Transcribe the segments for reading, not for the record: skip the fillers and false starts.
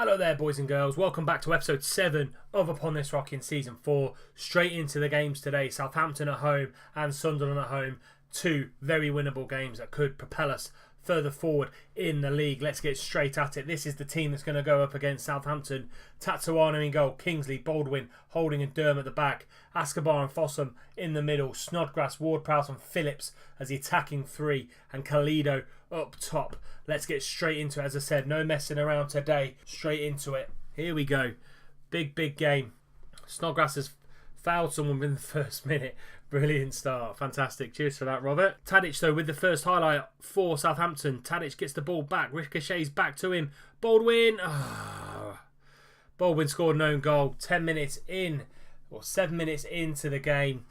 Hello there, boys and girls. Welcome back to episode 7 of Upon This Rock in Season 4. Straight into the games today. Southampton at home and Sunderland at home. Two very winnable games that could propel us further forward in the league. Let's get straight at it. This is the team that's going to go up against Southampton. Tatuano in goal, Kingsley, Baldwin, Holding and Durham at the back. Escobar and Fossum in the middle. Snodgrass, Ward-Prowse and Phillips as the attacking three. And Kalido up top. Let's get straight into it. As I said, no messing around today. Straight into it. Here we go. Big game. Snodgrass has fouled someone in the first minute. Brilliant start. Fantastic. Cheers for that, Robert. Tadic, though, with the first highlight for Southampton. Tadic gets the ball back. Ricochets back to him. Baldwin. Baldwin scored an own goal. 10 minutes in, or 7 minutes into the game.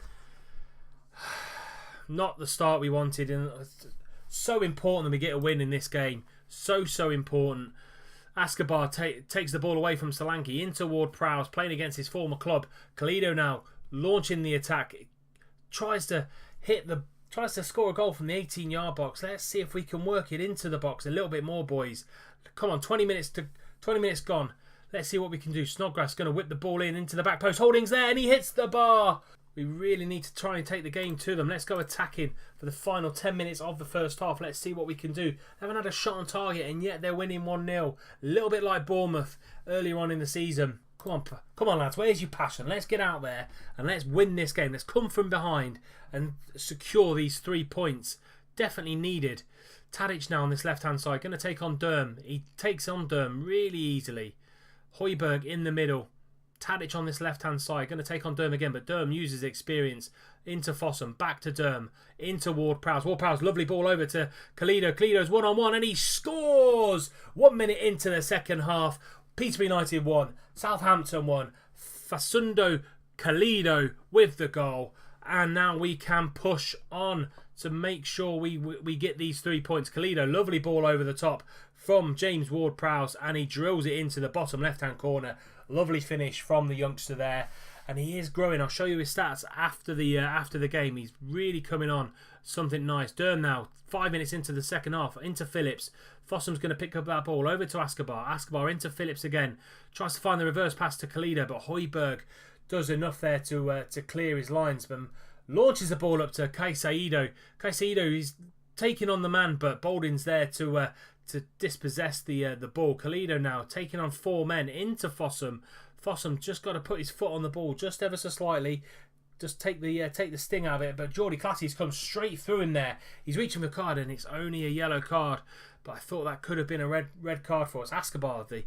Not the start we wanted. And so important that we get a win in this game. So important. Escobar takes the ball away from Solanke into Ward-Prowse, playing against his former club. Kalido now launching the attack. Tries to score a goal from the 18-yard box. Let's see if we can work it into the box a little bit more, boys. Come on, 20 minutes gone. Let's see what we can do. Snodgrass going to whip the ball into the back post. Holding's there and he hits the bar. We really need to try and take the game to them. Let's go attacking for the final 10 minutes of the first half. Let's see what we can do. They haven't had a shot on target and yet they're winning 1-0. A little bit like Bournemouth earlier on in the season. Come on, lads. Where's your passion? Let's get out there and let's win this game. Let's come from behind and secure these 3 points. Definitely needed. Tadic now on this left-hand side. Going to take on Durham. He takes on Durham really easily. Højbjerg in the middle. Tadic on this left-hand side. Going to take on Durham again, but Durham uses experience. Into Fossum. Back to Durham. Into Ward-Prowse. Ward-Prowse, lovely ball over to Kalido. Kalido's one-on-one and he scores! 1 minute into the second half. Peterborough United won. Southampton won. Facundo Kalido with the goal. And now we can push on to make sure we get these 3 points. Kalido, lovely ball over the top from James Ward-Prowse. And he drills it into the bottom left-hand corner. Lovely finish from the youngster there. And he is growing. I'll show you his stats after the game. He's really coming on something nice. Durham now, 5 minutes into the second half. Into Phillips. Fossum's going to pick up that ball over to Escobar. Escobar into Phillips again. Tries to find the reverse pass to Kalido, but Højbjerg does enough there to clear his linesman. Launches the ball up to Caicedo. Caicedo is taking on the man, but Baldwin's there to dispossess the ball. Kalido now taking on 4 men into Fossum. Fossum just got to put his foot on the ball just ever so slightly. Just take the sting out of it. But Jordi Classes comes straight through him there. He's reaching for a card and it's only a yellow card. But I thought that could have been a red card for us. Escobar, the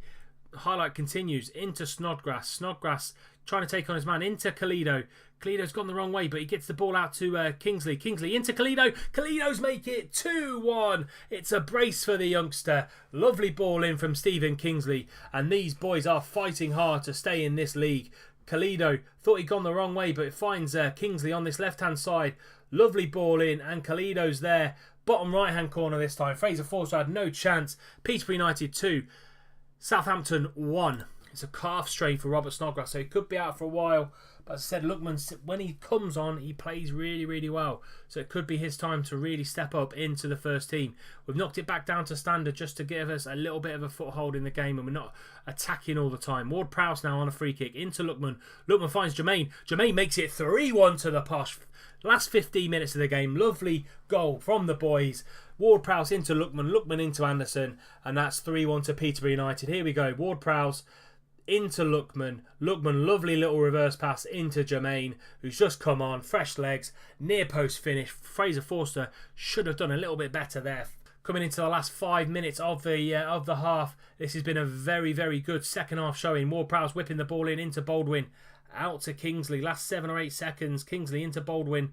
highlight continues into Snodgrass. Snodgrass trying to take on his man into Kalido. Kalido's gone the wrong way, but he gets the ball out to Kingsley. Kingsley into Kalido. Kalido's make it 2-1. It's a brace for the youngster. Lovely ball in from Stephen Kingsley. And these boys are fighting hard to stay in this league. Kalido thought he'd gone the wrong way, but it finds Kingsley on this left-hand side. Lovely ball in, and Kalido's there. Bottom right-hand corner this time. Fraser Forster had no chance. Peterborough United 2. Southampton 1. It's a calf strain for Robert Snodgrass, so he could be out for a while. But as I said, Lookman, when he comes on, he plays really well. So it could be his time to really step up into the first team. We've knocked it back down to standard just to give us a little bit of a foothold in the game, and we're not attacking all the time. Ward-Prowse now on a free kick into Lookman. Lookman finds Jermaine. Jermaine makes it 3-1 to the Posh. Last 15 minutes of the game. Lovely goal from the boys. Ward-Prowse into Lookman. Lookman into Anderson. And that's 3-1 to Peterborough United. Here we go. Ward-Prowse into Lookman. Lookman, lovely little reverse pass into Jermaine, who's just come on. Fresh legs. Near post finish. Fraser Forster should have done a little bit better there. Coming into the last 5 minutes of the half. This has been a very good second half showing. Ward-Prowse whipping the ball into Baldwin. Out to Kingsley. Last 7 or 8 seconds. Kingsley into Baldwin.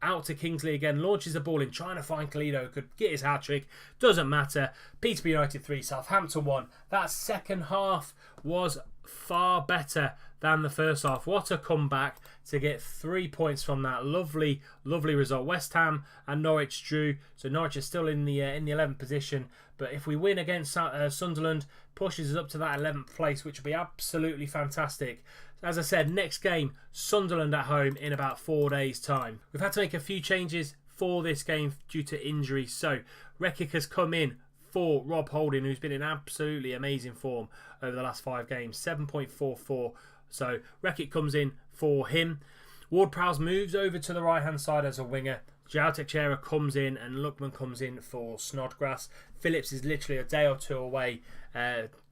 Out to Kingsley again. Launches the ball in. Trying to find Kalido. Could get his hat-trick. Doesn't matter. Peterborough United 3. Southampton 1. That second half was far better than the first half. What a comeback to get 3 points from that lovely result. West Ham and Norwich drew. So Norwich is still in the 11th position. But if we win against Sunderland, pushes us up to that 11th place, which would be absolutely fantastic. As I said, next game, Sunderland at home in about 4 days' time. We've had to make a few changes for this game due to injury. So Rekic has come in for Rob Holding, who's been in absolutely amazing form over the last 5 games. 7.44. So Rekik comes in for him. Ward-Prowse moves over to the right-hand side as a winger. João Teixeira comes in and Lookman comes in for Snodgrass. Phillips is literally a day or two away,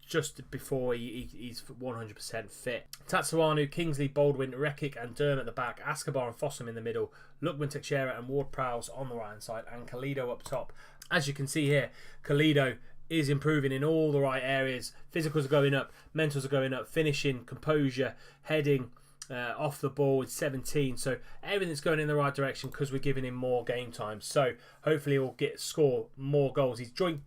just before he's 100% fit. Tatsuanu, Kingsley, Baldwin, Rekik and Durham at the back. Escobar and Fossum in the middle. Lookman, Teixeira and Ward-Prowse on the right-hand side. And Kalido up top. As you can see here, Kalido is improving in all the right areas. Physicals are going up, mentals are going up, finishing, composure, heading, off the ball with 17. So everything's going in the right direction because we're giving him more game time. So hopefully he'll score more goals. He's joint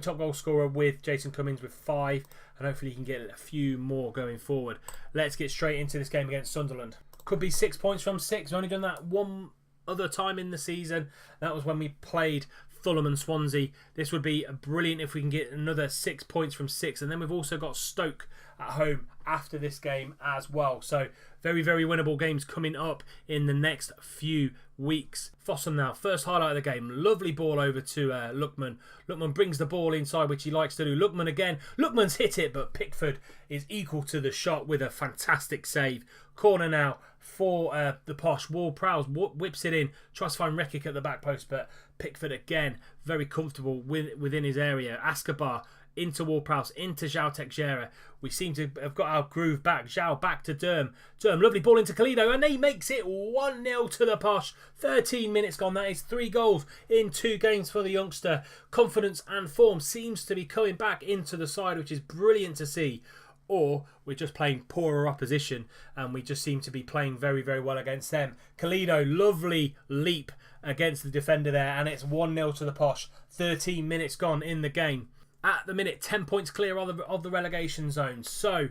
top goal scorer with Jason Cummings with 5, and hopefully he can get a few more going forward. Let's get straight into this game against Sunderland. Could be 6 points from 6. We've only done that one other time in the season. That was when we played Fulham and Swansea. This would be brilliant if we can get another 6 points from 6. And then we've also got Stoke at home after this game as well. So very, very winnable games coming up in the next few weeks. Fossum now, first highlight of the game. Lovely ball over to Lookman. Lookman brings the ball inside, which he likes to do. Lookman again. Lookman's hit it, but Pickford is equal to the shot with a fantastic save. Corner now for the Posh. Ward-Prowse whips it in. Tries to find Rekik at the back post, but Pickford again, very comfortable within his area. Escobar into Ward-Prowse, into João Teixeira. We seem to have got our groove back. João back to Durham. Durham, lovely ball into Kalido, and he makes it 1-0 to the Posh. 13 minutes gone. That is 3 goals in 2 games for the youngster. Confidence and form seems to be coming back into the side, which is brilliant to see. Or we're just playing poorer opposition and we just seem to be playing very, very well against them. Kalido, lovely leap against the defender there, and it's 1-0 to the Posh. 13 minutes gone in the game. At the minute, 10 points clear of the relegation zone. So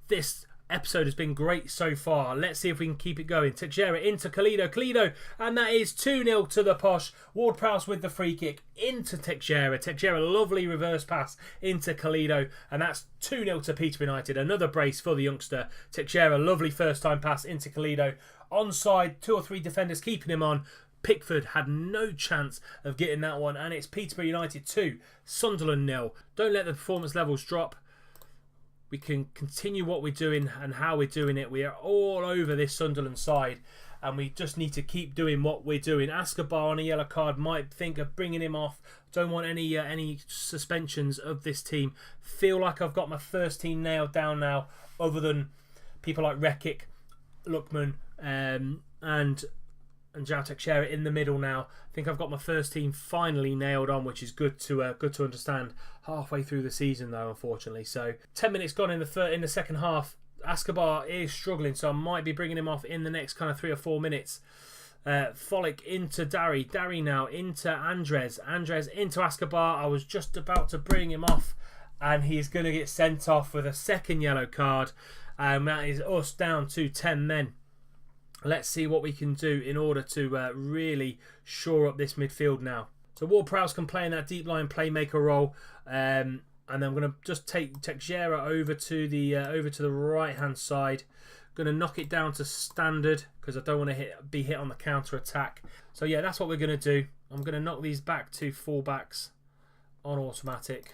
this episode has been great so far. Let's see if we can keep it going. Teixeira into Kalido, and that is 2-0 to the Posh. Ward-Prowse with the free kick into Teixeira. Teixeira, lovely reverse pass into Kalido, and that's 2-0 to Peterborough United. Another brace for the youngster. Teixeira, lovely first time pass into Kalido. Onside, 2 or 3 defenders keeping him on. Pickford had no chance of getting that one, and it's Peterborough United 2, Sunderland 0. Don't let the performance levels drop. We can continue what we're doing and how we're doing it. We are all over this Sunderland side, and we just need to keep doing what we're doing. Escobar on a yellow card, might think of bringing him off. Don't want any suspensions of this team. Feel like I've got my first team nailed down now, other than people like Rekik, Lookman, and João Teixeira in the middle now. I think I've got my first team finally nailed on, which is good to understand. Halfway through the season though, unfortunately. So 10 minutes gone in the second half. Escobar is struggling, so I might be bringing him off in the next kind of 3 or 4 minutes. Follick into Dari now into Andres into Escobar. I was just about to bring him off, and he's going to get sent off with a second yellow card, and that is us down to 10 men. Let's see what we can do in order to really shore up this midfield now. So Ward-Prowse can play in that deep line playmaker role, and then I'm going to just take Teixeira over to the right hand side. Going to knock it down to standard because I don't want to be hit on the counter attack. So yeah, that's what we're going to do. I'm going to knock these back to fullbacks on automatic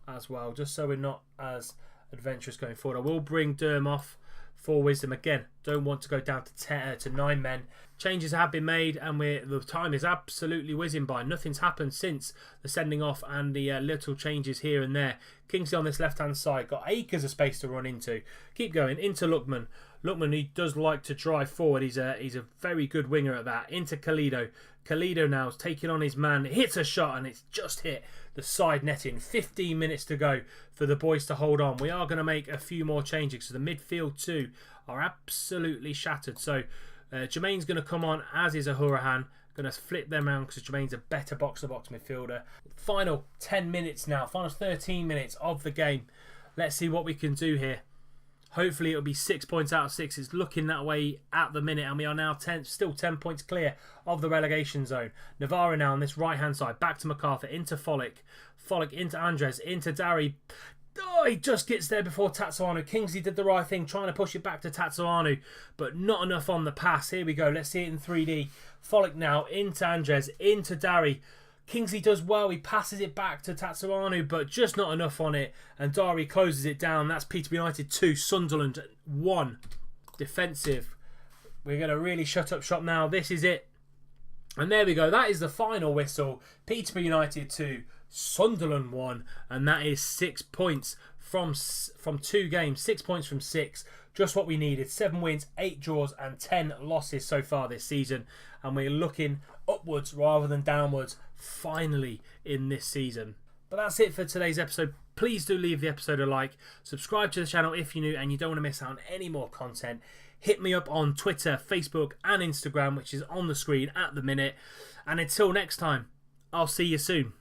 as well, just so we're not as adventurous going forward. I will bring Durham off for wisdom again. Don't want to go down to 9 men. Changes have been made, and the time is absolutely whizzing by. Nothing's happened since the sending off and the little changes here and there. Kingsley on this left hand side, got acres of space to run into. Keep going into Lookman. Lookman, he does like to drive forward. He's a very good winger at that. Into Kalido. Kalido now is taking on his man. Hits a shot, and it's just hit the side netting. 15 minutes to go for the boys to hold on. We are going to make a few more changes. So the midfield too are absolutely shattered. So Jermaine's going to come on, as is Ahurahan. Going to flip them around because Jermaine's a better box-to-box midfielder. Final 10 minutes now. Final 13 minutes of the game. Let's see what we can do here. Hopefully it'll be 6 points out of 6. It's looking that way at the minute, and we are now still 10 points clear of the relegation zone. Navarro now on this right-hand side. Back to MacArthur, into Follick. Follick into Andres, into Dari. Oh, he just gets there before Tatsuanu. Kingsley did the right thing, trying to push it back to Tatsuanu, but not enough on the pass. Here we go. Let's see it in 3D. Follick now into Andres, into Dari. Kingsley does well. He passes it back to Tatsuanu, but just not enough on it. And Dari closes it down. That's Peterborough United 2, Sunderland 1. Defensive. We're going to really shut up shop now. This is it. And there we go. That is the final whistle. Peterborough United 2, Sunderland 1. And that is 6 points from 2 games. 6 points from 6. Just what we needed. 7 wins, 8 draws and 10 losses so far this season. And we're looking upwards rather than downwards finally in this season. But that's it for today's episode. Please do leave the episode a like. Subscribe to the channel if you're new and you don't want to miss out on any more content. Hit me up on Twitter, Facebook and Instagram, which is on the screen at the minute. And until next time, I'll see you soon.